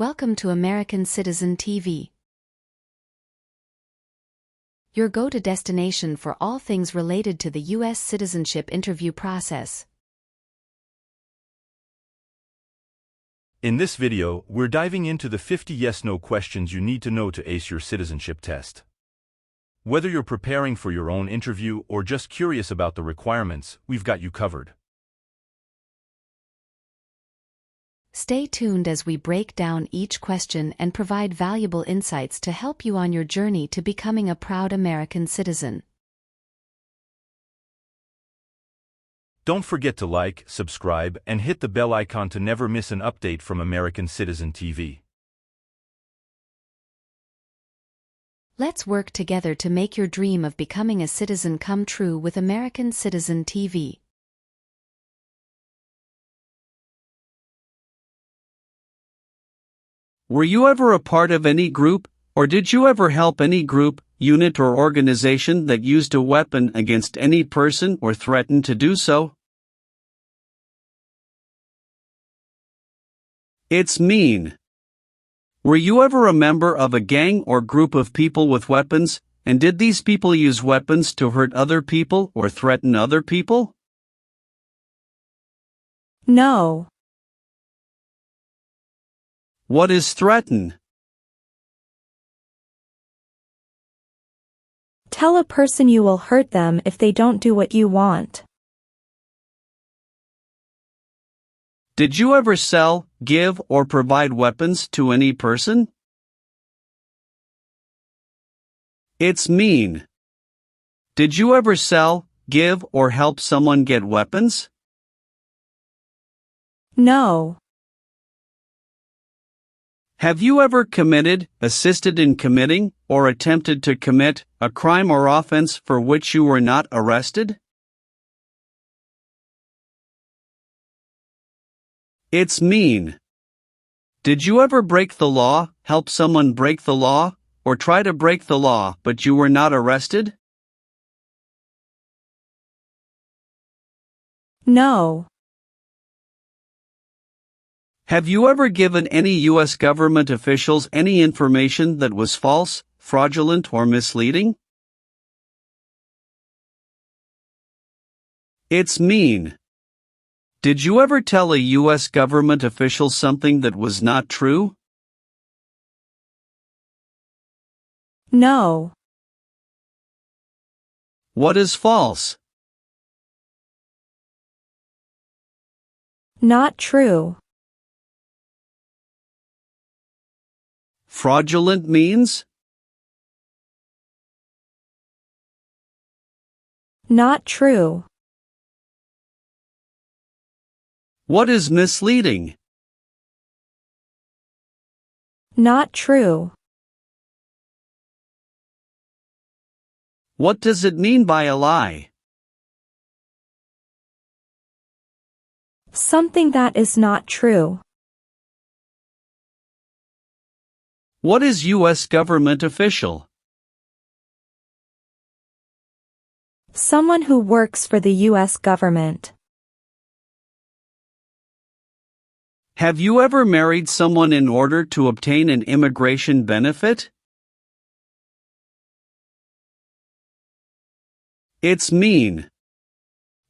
Welcome to American Citizen TV, your go-to destination for all things related to the U.S. citizenship interview process. In this video, we're diving into the 50 yes-no questions you need to know to ace your citizenship test. Whether you're preparing for your own interview or just curious about the requirements, we've got you covered. Stay tuned as we break down each question and provide valuable insights to help you on your journey to becoming a proud American citizen. Don't forget to like, subscribe, and hit the bell icon to never miss an update from American Citizen TV. Let's work together to make your dream of becoming a citizen come true with American Citizen TV. Were you ever a part of any group, or did you ever help any group, unit or organization that used a weapon against any person or threatened to do so? It's mean. Were you ever a member of a gang or group of people with weapons, and did these people use weapons to hurt other people or threaten other people? No. What is threaten? Tell a person you will hurt them if they don't do what you want. Did you ever sell, give, or provide weapons to any person? It's mean. Did you ever sell, give, or help someone get weapons? No. Have you ever committed, assisted in committing, or attempted to commit a crime or offense for which you were not arrested? It's mean. Did you ever break the law, help someone break the law, or try to break the law but you were not arrested? No. Have you ever given any U.S. government officials any information that was false, fraudulent, or misleading? It's mean. Did you ever tell a U.S. government official something that was not true? No. What is false? Not true. Fraudulent means? Not true. What is misleading? Not true. What does it mean by a lie? Something that is not true. What is U.S. government official? Someone who works for the U.S. government. Have you ever married someone in order to obtain an immigration benefit? It's mean.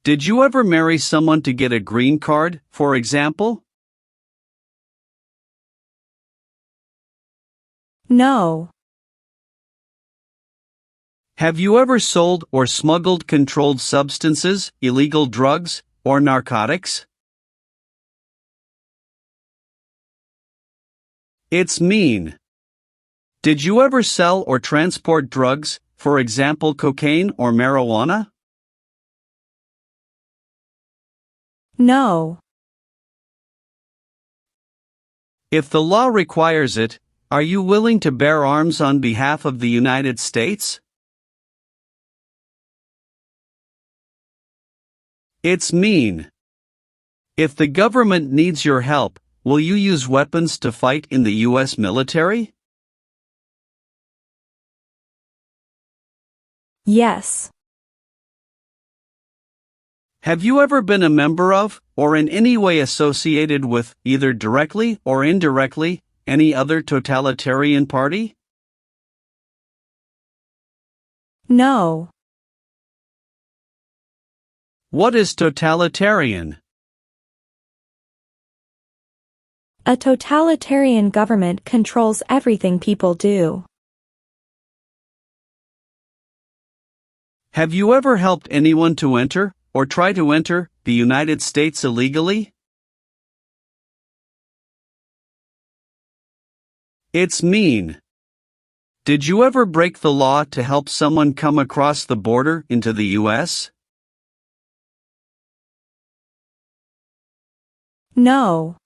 Did you ever marry someone to get a green card, for example? No. Have you ever sold or smuggled controlled substances, illegal drugs, or narcotics? It's mean. Did you ever sell or transport drugs, for example cocaine or marijuana? No. If the law requires it, are you willing to bear arms on behalf of the United States? It's mean. If the government needs your help, will you use weapons to fight in the U.S. military? Yes. Have you ever been a member of, or in any way associated with, either directly or indirectly, any other totalitarian party? No. What is totalitarian? A totalitarian government controls everything people do. Have you ever helped anyone to enter, or try to enter, the United States illegally? It's mean. Did you ever break the law to help someone come across the border into the U.S.? No.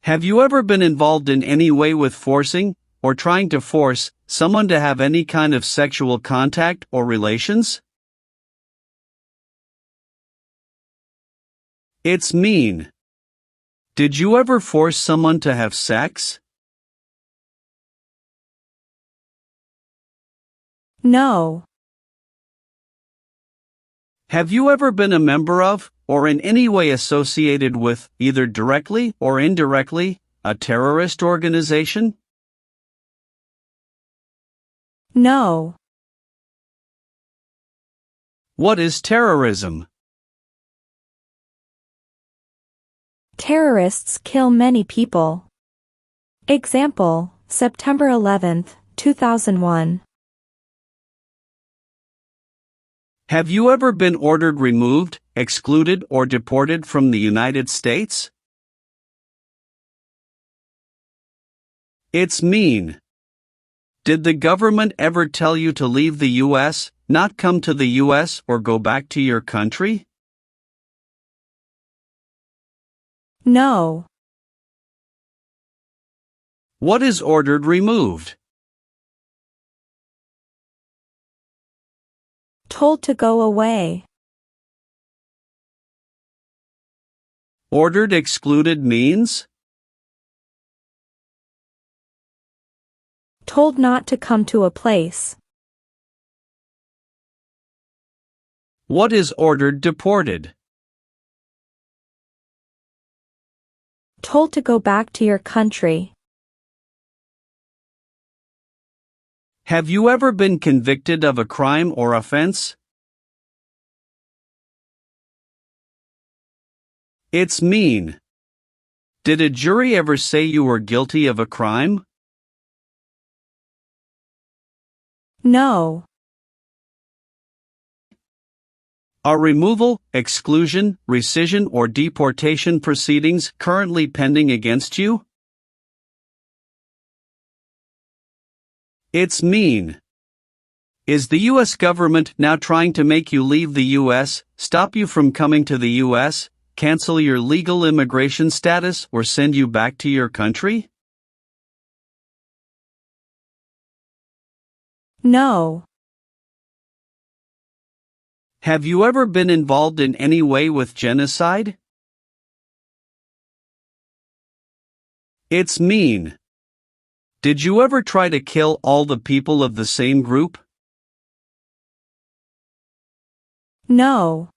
Have you ever been involved in any way with forcing, or trying to force, someone to have any kind of sexual contact or relations? It's mean. Did you ever force someone to have sex? No. Have you ever been a member of, or in any way associated with, either directly or indirectly, a terrorist organization? No. What is terrorism? Terrorists kill many people. Example, September 11, 2001. Have you ever been ordered removed, excluded, or deported from the United States? It's mean. Did the government ever tell you to leave the U.S., not come to the U.S., or go back to your country? No. What is ordered removed? Told to go away. Ordered excluded means? Told not to come to a place. What is ordered deported? Told to go back to your country. Have you ever been convicted of a crime or offense? It's mean. Did a jury ever say you were guilty of a crime? No. Are removal, exclusion, rescission, or deportation proceedings currently pending against you? It's mean. Is the U.S. government now trying to make you leave the U.S., stop you from coming to the U.S., cancel your legal immigration status, or send you back to your country? No. Have you ever been involved in any way with genocide? It's mean. Did you ever try to kill all the people of the same group? No.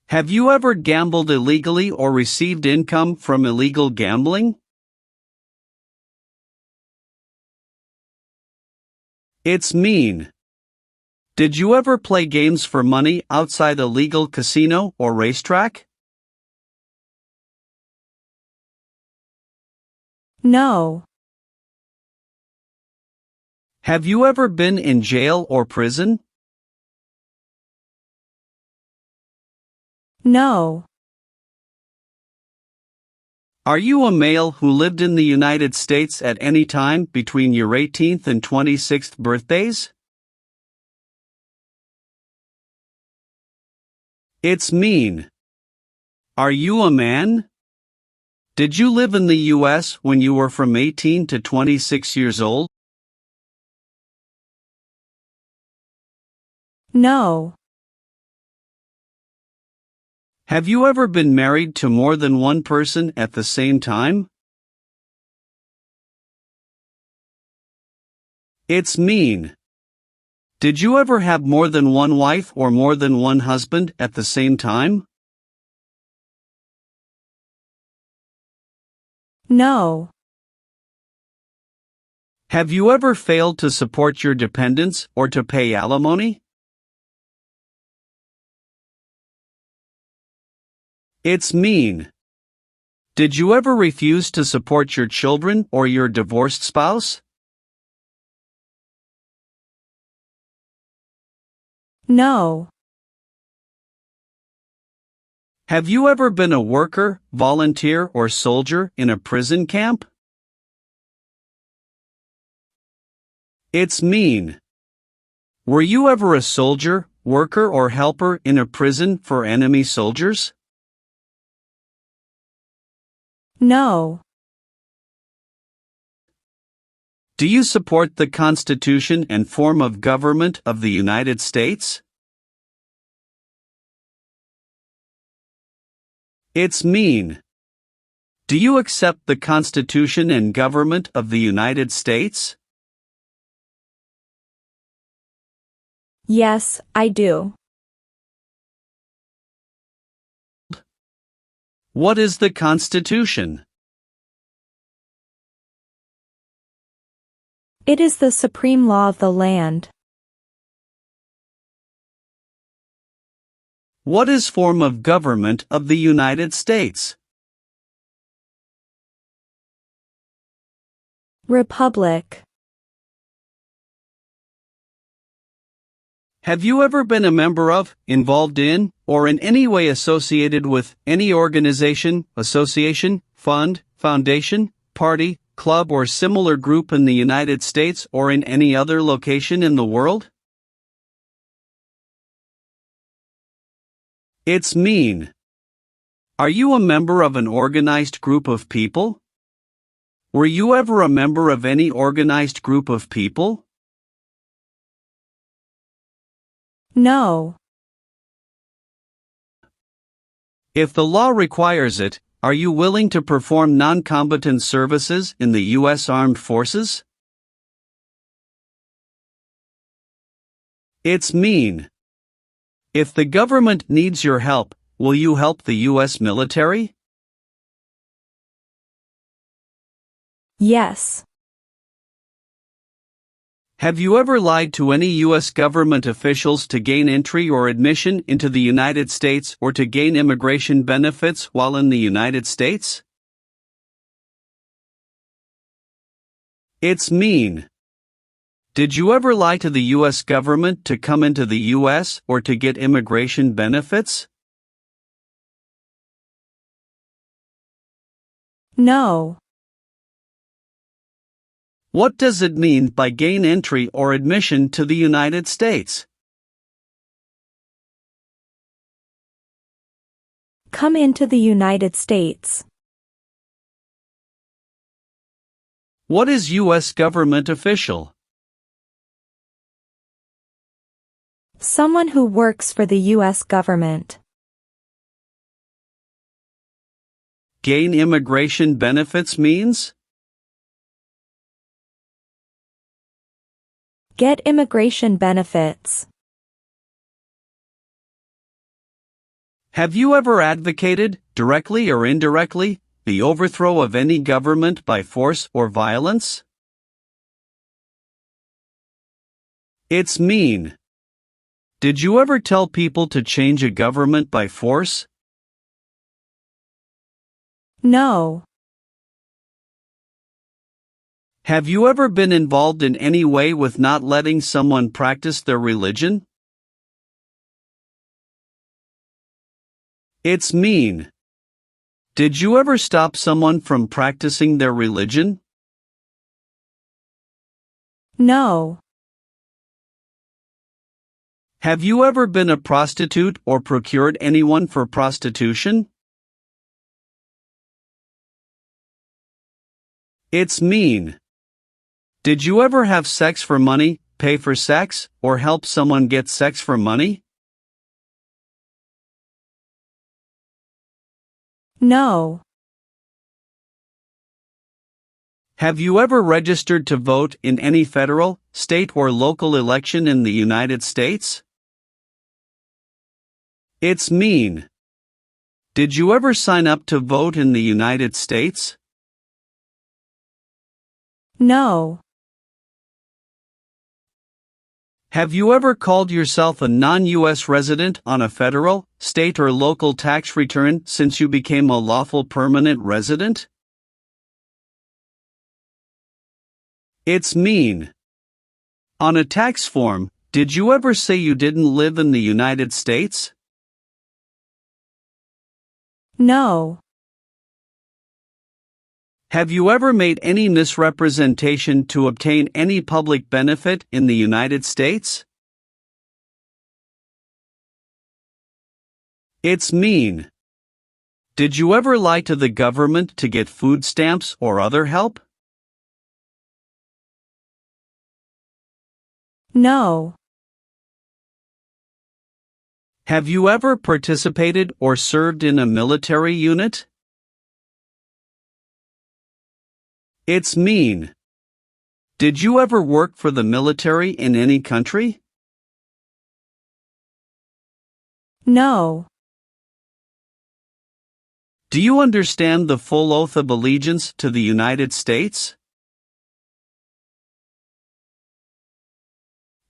Have you ever gambled illegally or received income from illegal gambling? It's mean. Did you ever play games for money outside a legal casino or racetrack? No. Have you ever been in jail or prison? No. Are you a male who lived in the United States at any time between your 18th and 26th birthdays? It's mean. Are you a man? Did you live in the U.S. when you were from 18 to 26 years old? No. Have you ever been married to more than one person at the same time? It's mean. Did you ever have more than one wife or more than one husband at the same time? No. Have you ever failed to support your dependents or to pay alimony? It's mean. Did you ever refuse to support your children or your divorced spouse? No. Have you ever been a worker, volunteer, or soldier in a prison camp? It's mean. Were you ever a soldier, worker, or helper in a prison for enemy soldiers? No. Do you support the Constitution and form of government of the United States? It's mean. Do you accept the Constitution and government of the United States? Yes, I do. What is the Constitution? It is the supreme law of the land. What is form of government of the United States? Republic. Have you ever been a member of, involved in, or in any way associated with any organization, association, fund, foundation, party, club, or similar group in the United States or in any other location in the world? It's mean. Are you a member of an organized group of people? Were you ever a member of any organized group of people? No. If the law requires it, are you willing to perform non-combatant services in the U.S. Armed Forces? It's mean. If the government needs your help, will you help the U.S. military? Yes. Have you ever lied to any U.S. government officials to gain entry or admission into the United States or to gain immigration benefits while in the United States? It's mean. Did you ever lie to the U.S. government to come into the U.S. or to get immigration benefits? No. What does it mean by gain entry or admission to the United States? Come into the United States. What is U.S. government official? Someone who works for the U.S. government. Gain immigration benefits means? Get immigration benefits. Have you ever advocated, directly or indirectly, the overthrow of any government by force or violence? It's mean. Did you ever tell people to change a government by force? No. Have you ever been involved in any way with not letting someone practice their religion? It's mean. Did you ever stop someone from practicing their religion? No. Have you ever been a prostitute or procured anyone for prostitution? It's mean. Did you ever have sex for money, pay for sex, or help someone get sex for money? No. Have you ever registered to vote in any federal, state, or local election in the United States? It's mean. Did you ever sign up to vote in the United States? No. Have you ever called yourself a non-U.S. resident on a federal, state or local tax return since you became a lawful permanent resident? It's mean. On a tax form, did you ever say you didn't live in the United States? No. Have you ever made any misrepresentation to obtain any public benefit in the United States? It's mean. Did you ever lie to the government to get food stamps or other help? No. Have you ever participated or served in a military unit? It's mean. Did you ever work for the military in any country? No. Do you understand the full oath of allegiance to the United States?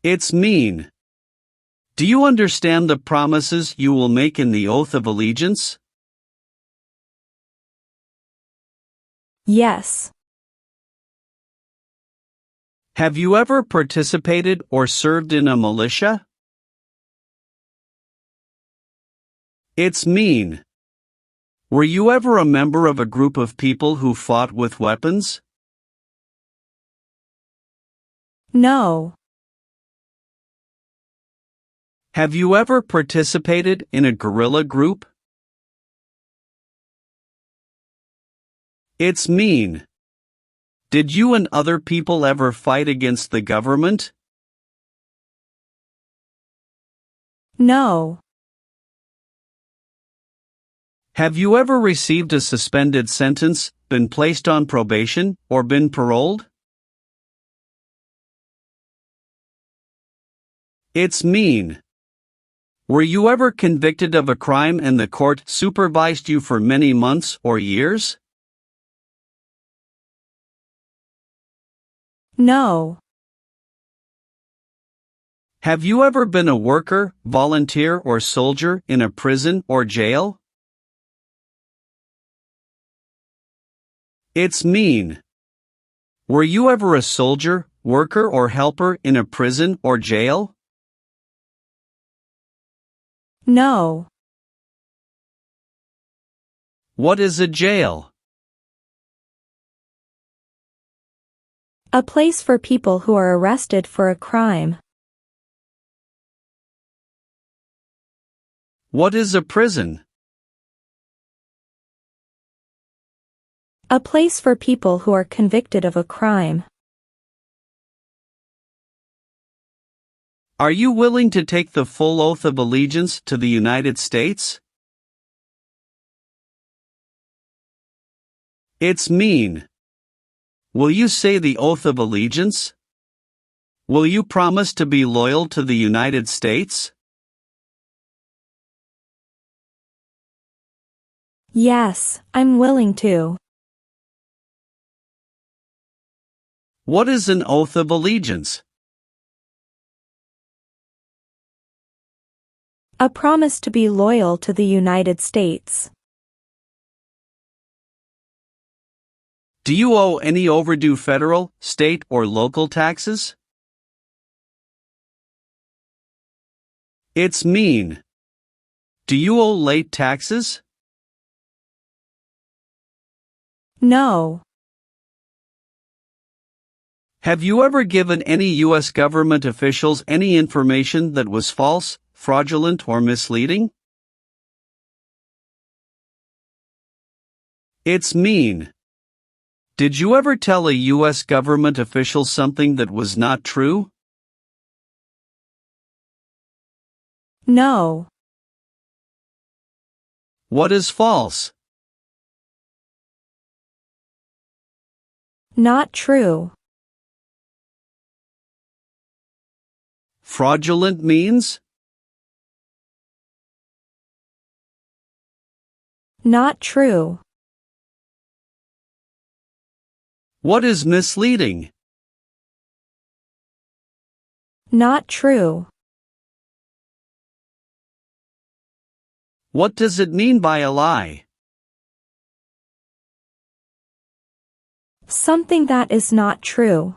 It's mean. Do you understand the promises you will make in the oath of allegiance? Yes. Have you ever participated or served in a militia? It's mean. Were you ever a member of a group of people who fought with weapons? No. Have you ever participated in a guerrilla group? It's mean. Did you and other people ever fight against the government? No. Have you ever received a suspended sentence, been placed on probation, or been paroled? It's mean. Were you ever convicted of a crime and the court supervised you for many months or years? No. Have you ever been a worker, volunteer, or soldier in a prison or jail? It's mean. Were you ever a soldier, worker, or helper in a prison or jail? No. What is a jail? A place for people who are arrested for a crime. What is a prison? A place for people who are convicted of a crime. Are you willing to take the full oath of allegiance to the United States? It's mean. Will you say the oath of allegiance? Will you promise to be loyal to the United States? Yes, I'm willing to. What is an oath of allegiance? A promise to be loyal to the United States. Do you owe any overdue federal, state, or local taxes? It's mean. Do you owe late taxes? No. Have you ever given any U.S. government officials any information that was false, fraudulent, or misleading? It's mean. Did you ever tell a U.S. government official something that was not true? No. What is false? Not true. Fraudulent means? Not true. What is misleading? Not true. What does it mean by a lie? Something that is not true.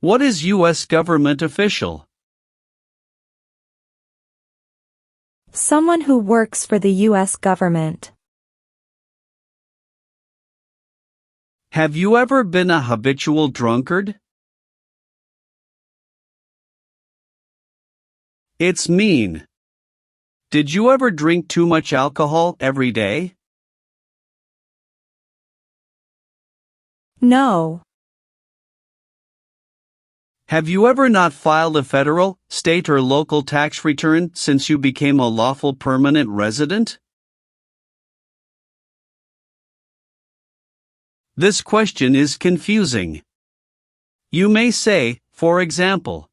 What is U.S. government official? Someone who works for the U.S. government. Have you ever been a habitual drunkard? It's mean. Did you ever drink too much alcohol every day? No. Have you ever not filed a federal, state or local tax return since you became a lawful permanent resident? This question is confusing. You may say, for example,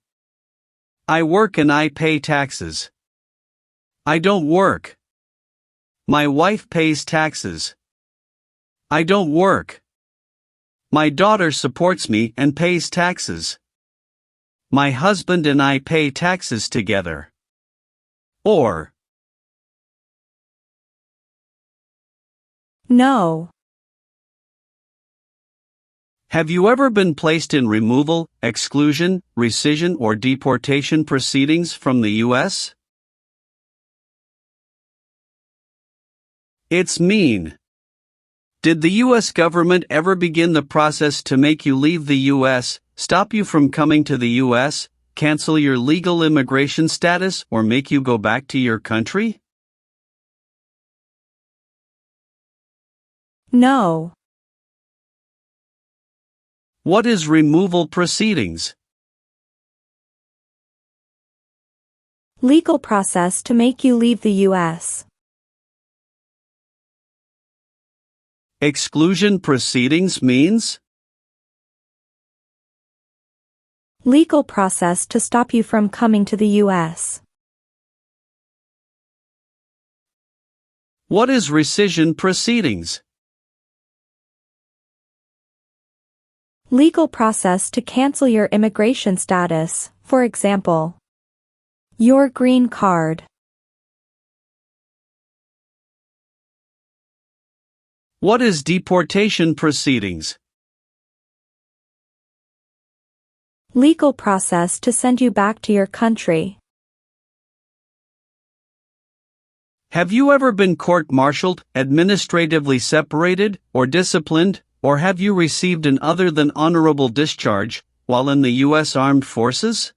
I work and I pay taxes. I don't work. My wife pays taxes. I don't work. My daughter supports me and pays taxes. My husband and I pay taxes together. Or, No. have you ever been placed in removal, exclusion, rescission or deportation proceedings from the U.S.? It's mean. Did the U.S. government ever begin the process to make you leave the U.S., stop you from coming to the U.S., cancel your legal immigration status or make you go back to your country? No. What is removal proceedings? Legal process to make you leave the U.S. Exclusion proceedings means? Legal process to stop you from coming to the U.S. What is rescission proceedings? Legal process to cancel your immigration status, for example, your green card. What is deportation proceedings? Legal process to send you back to your country. Have you ever been court-martialed, administratively separated, or disciplined, or have you received an other than honorable discharge while in the U.S. Armed Forces?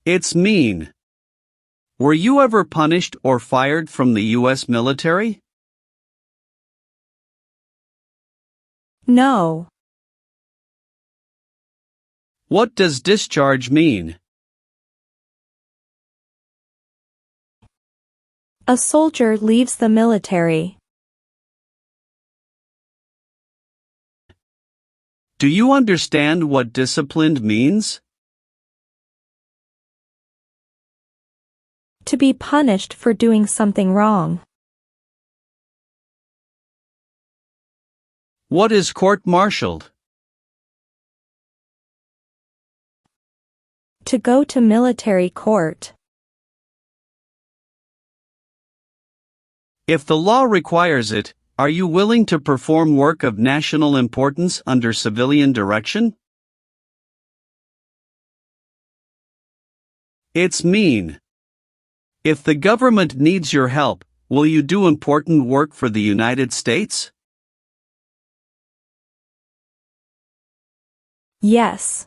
It's mean. Were you ever punished or fired from the U.S. military? No. What does discharge mean? A soldier leaves the military. Do you understand what disciplined means? To be punished for doing something wrong. What is court-martialed? To go to military court. If the law requires it, are you willing to perform work of national importance under civilian direction? It's mean. If the government needs your help, will you do important work for the United States? Yes.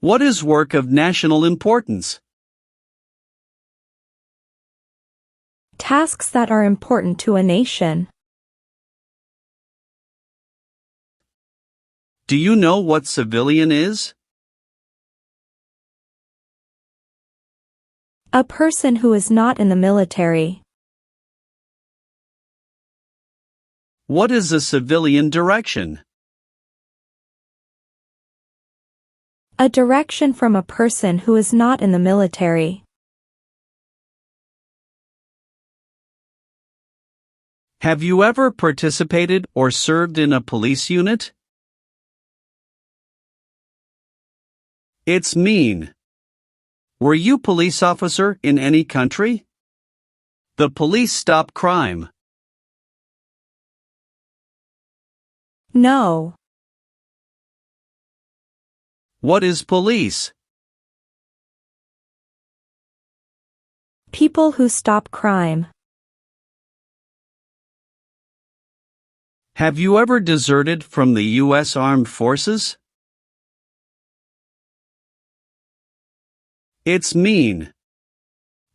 What is work of national importance? Tasks that are important to a nation. Do you know what civilian is? A person who is not in the military. What is a civilian direction? A direction from a person who is not in the military. Have you ever participated or served in a police unit? It's mean. Were you police officer in any country? The police stop crime. No. What is police? People who stop crime. Have you ever deserted from the U.S. Armed Forces? It's mean.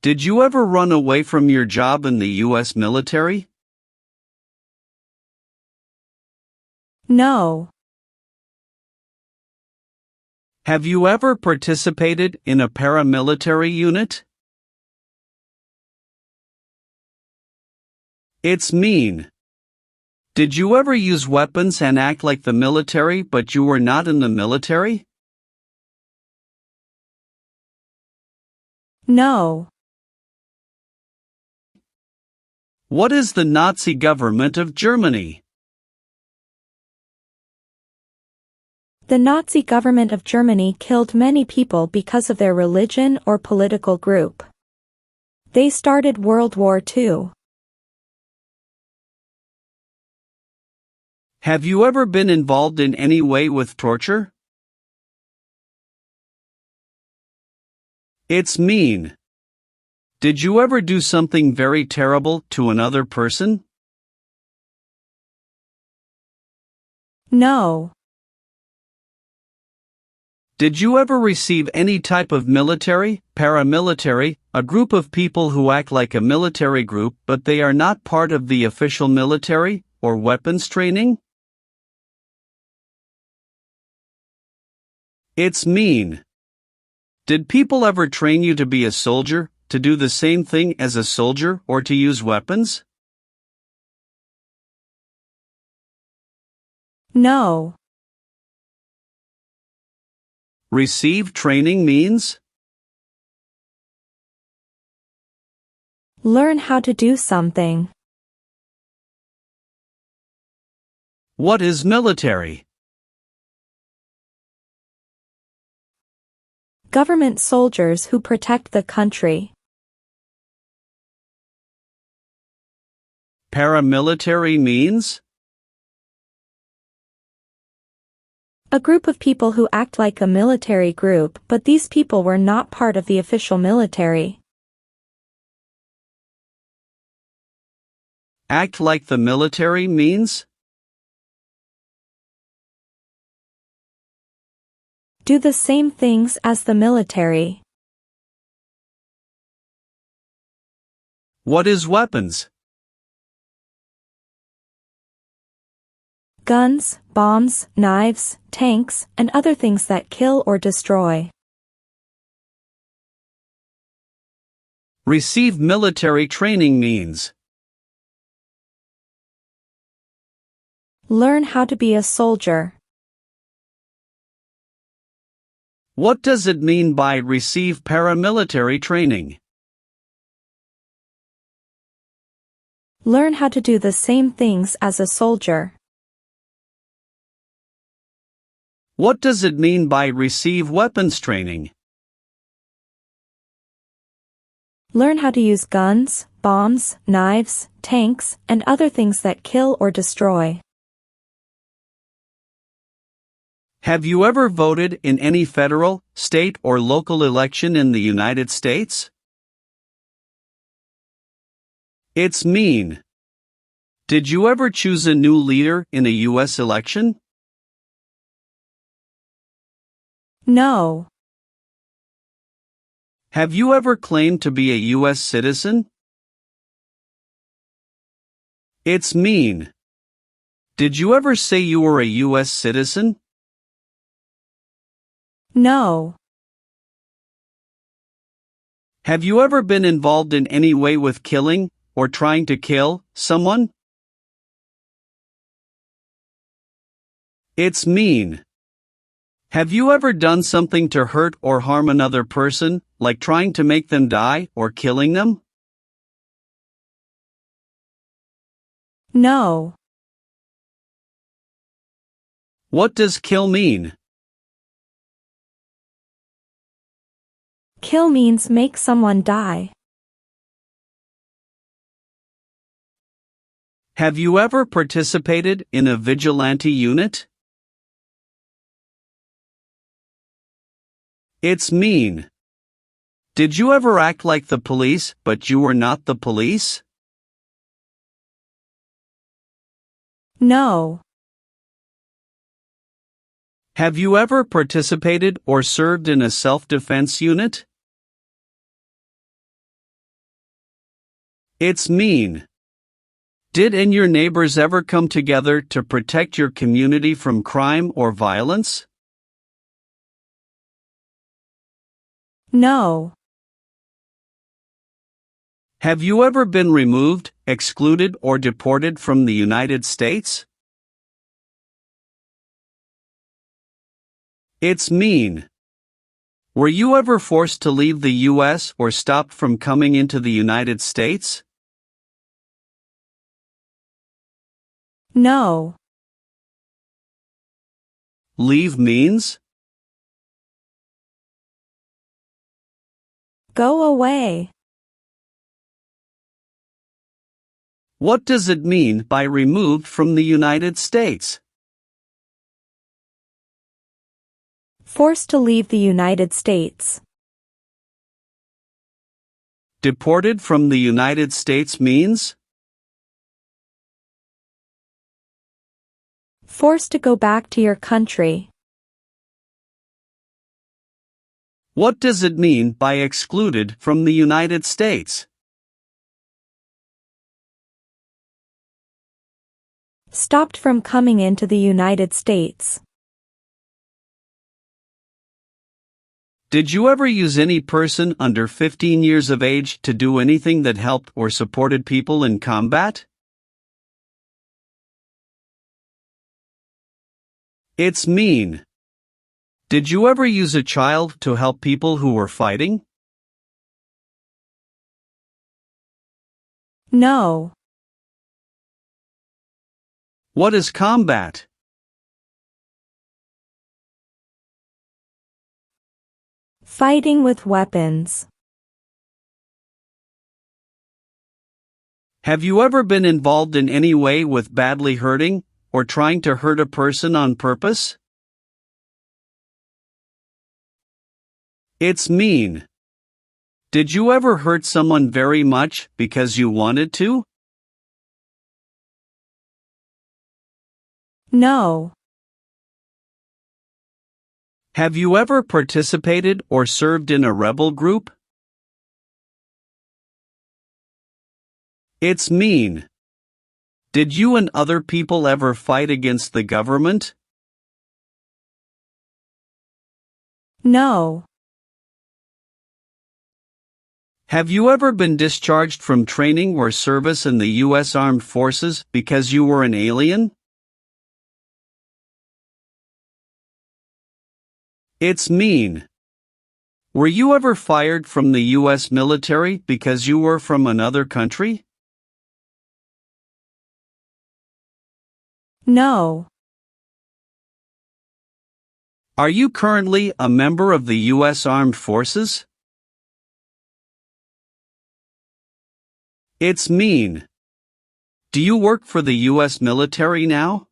Did you ever run away from your job in the U.S. military? No. Have you ever participated in a paramilitary unit? It's mean. Did you ever use weapons and act like the military but you were not in the military? No. What is the Nazi government of Germany? The Nazi government of Germany killed many people because of their religion or political group. They started World War II. Have you ever been involved in any way with torture? It's mean. Did you ever do something very terrible to another person? No. Did you ever receive any type of military, paramilitary, a group of people who act like a military group but they are not part of the official military, or weapons training? It's mean. Did people ever train you to be a soldier, to do the same thing as a soldier or to use weapons? No. Receive training means? Learn how to do something. What is military? Government soldiers who protect the country. Paramilitary means? A group of people who act like a military group, but these people were not part of the official military. Act like the military means? Do the same things as the military. What is weapons? Guns, bombs, knives, tanks, and other things that kill or destroy. Receive military training means? Learn how to be a soldier. What does it mean by receive paramilitary training? Learn how to do the same things as a soldier. What does it mean by receive weapons training? Learn how to use guns, bombs, knives, tanks, and other things that kill or destroy. Have you ever voted in any federal, state, or local election in the United States? It's mean. Did you ever choose a new leader in a U.S. election? No. Have you ever claimed to be a U.S. citizen? It's mean. Did you ever say you were a U.S. citizen? No. Have you ever been involved in any way with killing, or trying to kill, someone? It's mean. Have you ever done something to hurt or harm another person, like trying to make them die or killing them? No. What does kill mean? Kill means make someone die. Have you ever participated in a vigilante unit? It's mean. Did you ever act like the police, but you were not the police? No. Have you ever participated or served in a self-defense unit? It's mean. Did and your neighbors ever come together to protect your community from crime or violence? No. Have you ever been removed, excluded, or deported from the United States? It's mean. Were you ever forced to leave the U.S. or stopped from coming into the United States? No. Leave means? Go away. What does it mean by removed from the United States? Forced to leave the United States. Deported from the United States means? Forced to go back to your country. What does it mean by excluded from the United States? Stopped from coming into the United States. Did you ever use any person under 15 years of age to do anything that helped or supported people in combat? It's mean. Did you ever use a child to help people who were fighting? No. What is combat? Fighting with weapons. Have you ever been involved in any way with badly hurting or trying to hurt a person on purpose? It's mean. Did you ever hurt someone very much because you wanted to? No. Have you ever participated or served in a rebel group? It's mean. Did you and other people ever fight against the government? No. Have you ever been discharged from training or service in the U.S. Armed Forces because you were an alien? It's mean. Were you ever fired from the U.S. military because you were from another country? No. Are you currently a member of the U.S. Armed Forces? It's mean. Do you work for the U.S. military now?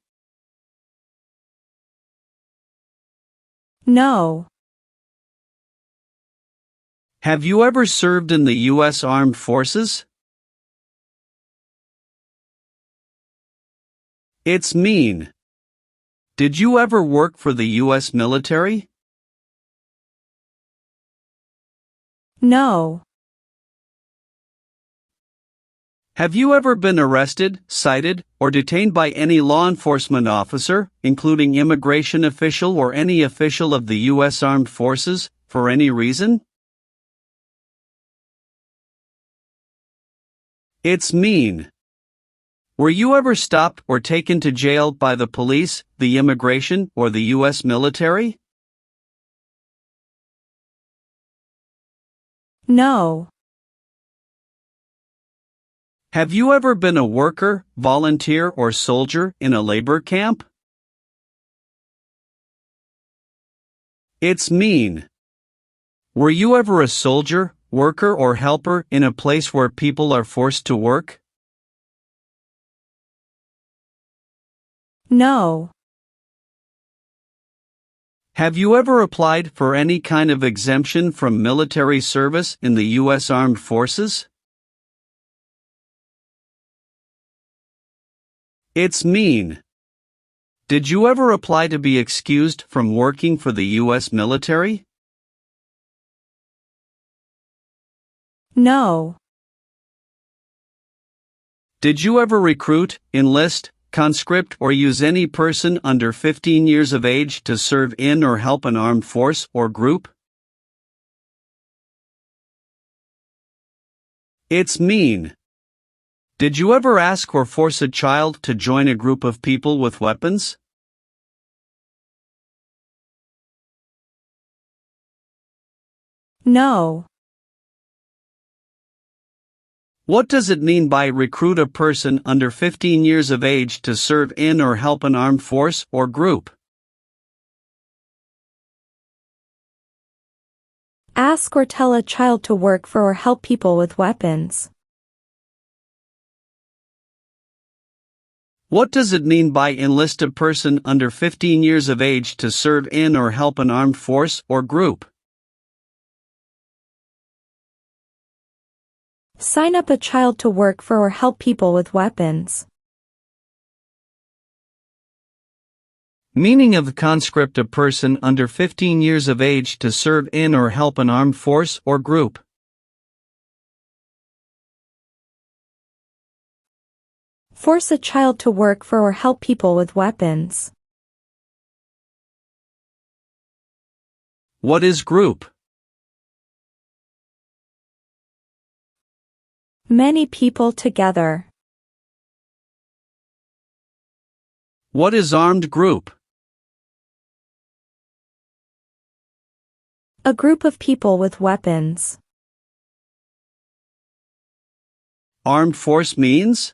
No. Have you ever served in the U.S. Armed Forces? It's mean. Did you ever work for the U.S. military? No. Have you ever been arrested, cited, or detained by any law enforcement officer, including immigration official or any official of the U.S. Armed Forces, for any reason? It's mean. Were you ever stopped or taken to jail by the police, the immigration, or the U.S. military? No. Have you ever been a worker, volunteer, or soldier in a labor camp? It's mean. Were you ever a soldier, worker, or helper in a place where people are forced to work? No. Have you ever applied for any kind of exemption from military service in the U.S. Armed Forces? It's mean. Did you ever apply to be excused from working for the U.S. military? No. Did you ever recruit, enlist, conscript, or use any person under 15 years of age to serve in or help an armed force or group? It's mean. Did you ever ask or force a child to join a group of people with weapons? No. What does it mean by recruit a person under 15 years of age to serve in or help an armed force or group? Ask or tell a child to work for or help people with weapons. What does it mean by enlist a person under 15 years of age to serve in or help an armed force or group? Sign up a child to work for or help people with weapons. Meaning of conscript a person under 15 years of age to serve in or help an armed force or group. Force a child to work for or help people with weapons. What is group? Many people together. What is armed group? A group of people with weapons. Armed force means?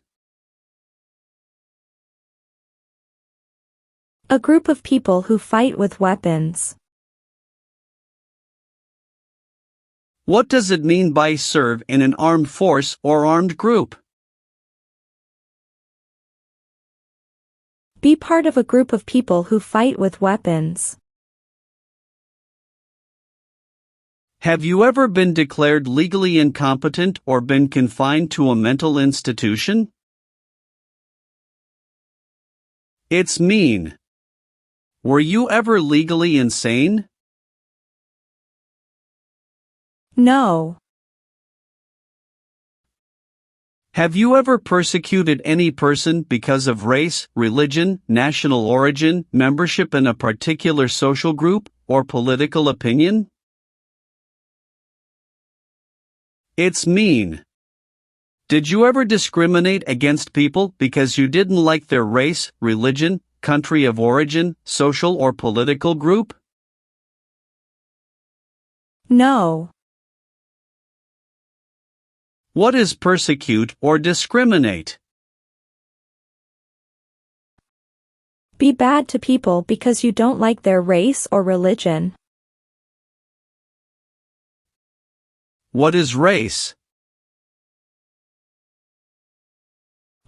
A group of people who fight with weapons. What does it mean by serve in an armed force or armed group? Be part of a group of people who fight with weapons. Have you ever been declared legally incompetent or been confined to a mental institution? It's mean. Were you ever legally insane? No. Have you ever persecuted any person because of race, religion, national origin, membership in a particular social group, or political opinion? It's mean. Did you ever discriminate against people because you didn't like their race, religion, country of origin, social or political group? No. What is persecute or discriminate? Be bad to people because you don't like their race or religion. What is race?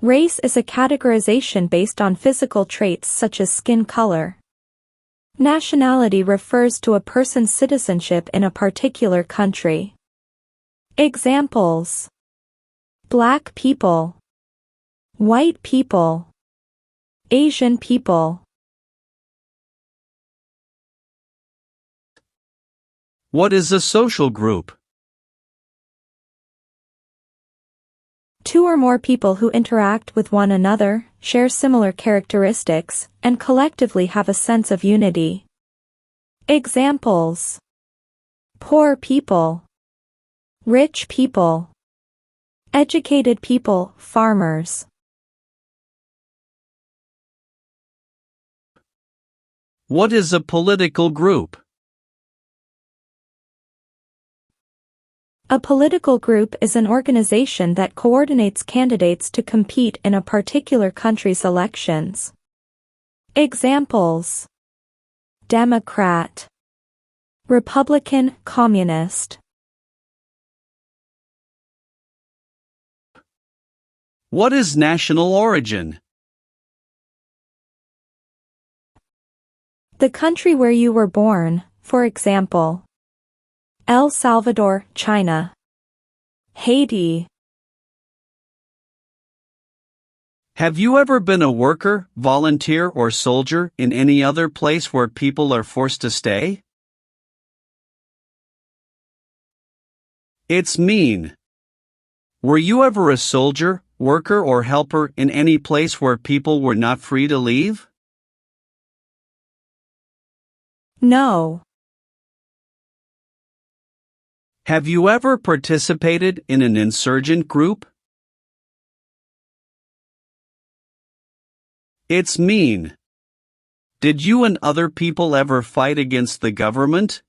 Race is a categorization based on physical traits such as skin color. Nationality refers to a person's citizenship in a particular country. Examples: Black people, white people, Asian people. What is a social group? Two or more people who interact with one another, share similar characteristics, and collectively have a sense of unity. Examples: poor people, rich people, educated people, farmers. What is a political group? A political group is an organization that coordinates candidates to compete in a particular country's elections. Examples: Democrat, Republican, Communist. What is national origin? The country where you were born, for example, El Salvador, China. Haiti. Have you ever been a worker, volunteer, or soldier in any other place where people are forced to stay? It's mean. Were you ever a soldier, worker, or helper in any place where people were not free to leave? No. Have you ever participated in an insurgent group? It's mean. Did you and other people ever fight against the government?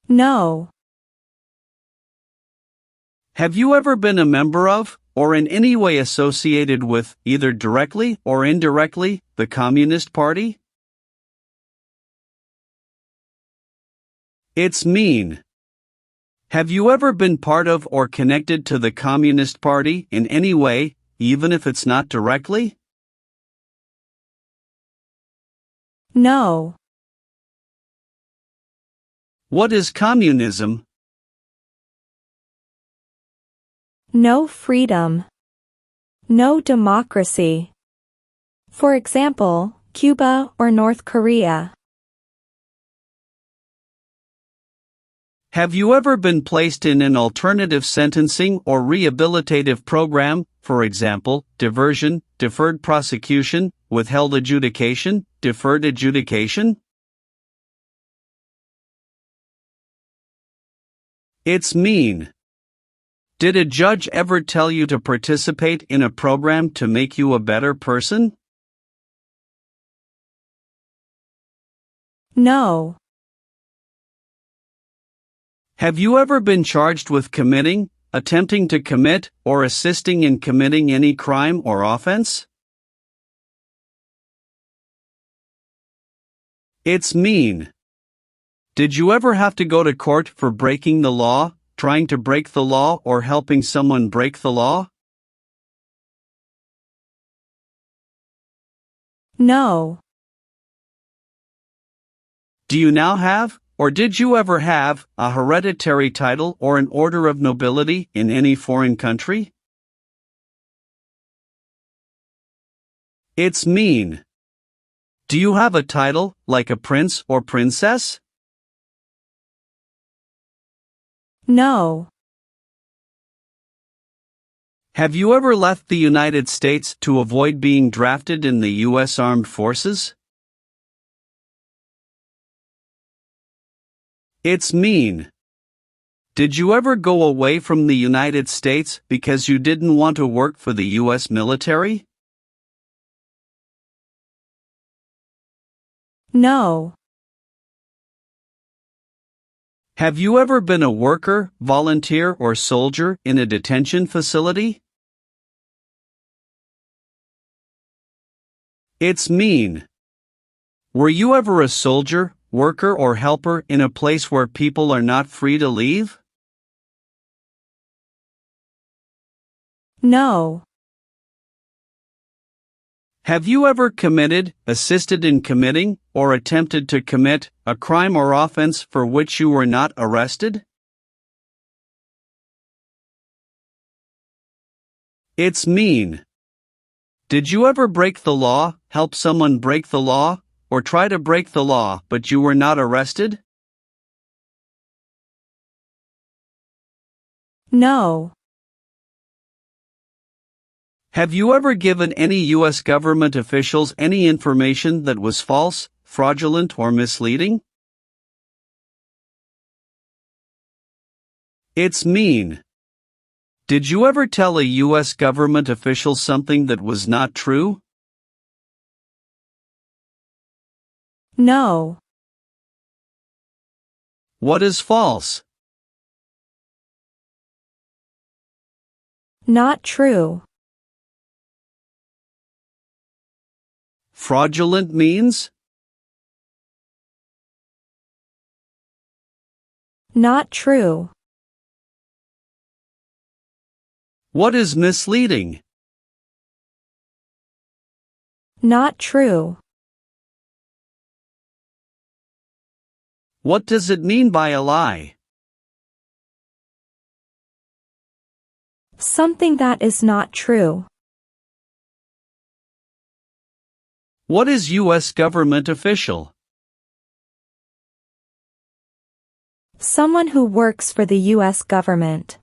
No. Have you ever been a member of, or in any way associated with, either directly or indirectly, the Communist Party? It's mean. Have you ever been part of or connected to the Communist Party in any way, even if it's not directly? No. What is communism? No freedom. No democracy. For example, Cuba or North Korea. Have you ever been placed in an alternative sentencing or rehabilitative program, for example, diversion, deferred prosecution, withheld adjudication, deferred adjudication? It's mean. Did a judge ever tell you to participate in a program to make you a better person? No. Have you ever been charged with committing, attempting to commit, or assisting in committing any crime or offense? It's mean. Did you ever have to go to court for breaking the law, trying to break the law, or helping someone break the law? No. Do you now have, or did you ever have, a hereditary title or an order of nobility in any foreign country? It's mean. Do you have a title, like a prince or princess? No. Have you ever left the United States to avoid being drafted in the U.S. Armed Forces? It's mean. Did you ever go away from the United States because you didn't want to work for the U.S. military? No. Have you ever been a worker, volunteer, or soldier in a detention facility? It's mean. Were you ever a soldier, worker, or helper in a place where people are not free to leave? No. Have you ever committed, assisted in committing, or attempted to commit a crime or offense for which you were not arrested? It's mean. Did you ever break the law, help someone break the law, or try to break the law but you were not arrested? No. Have you ever given any U.S. government officials any information that was false, fraudulent, or misleading? It's mean. Did you ever tell a U.S. government official something that was not true? No. What is false? Not true. Fraudulent means? Not true. What is misleading? Not true. What does it mean by a lie? Something that is not true. What is U.S. government official? Someone who works for the U.S. government.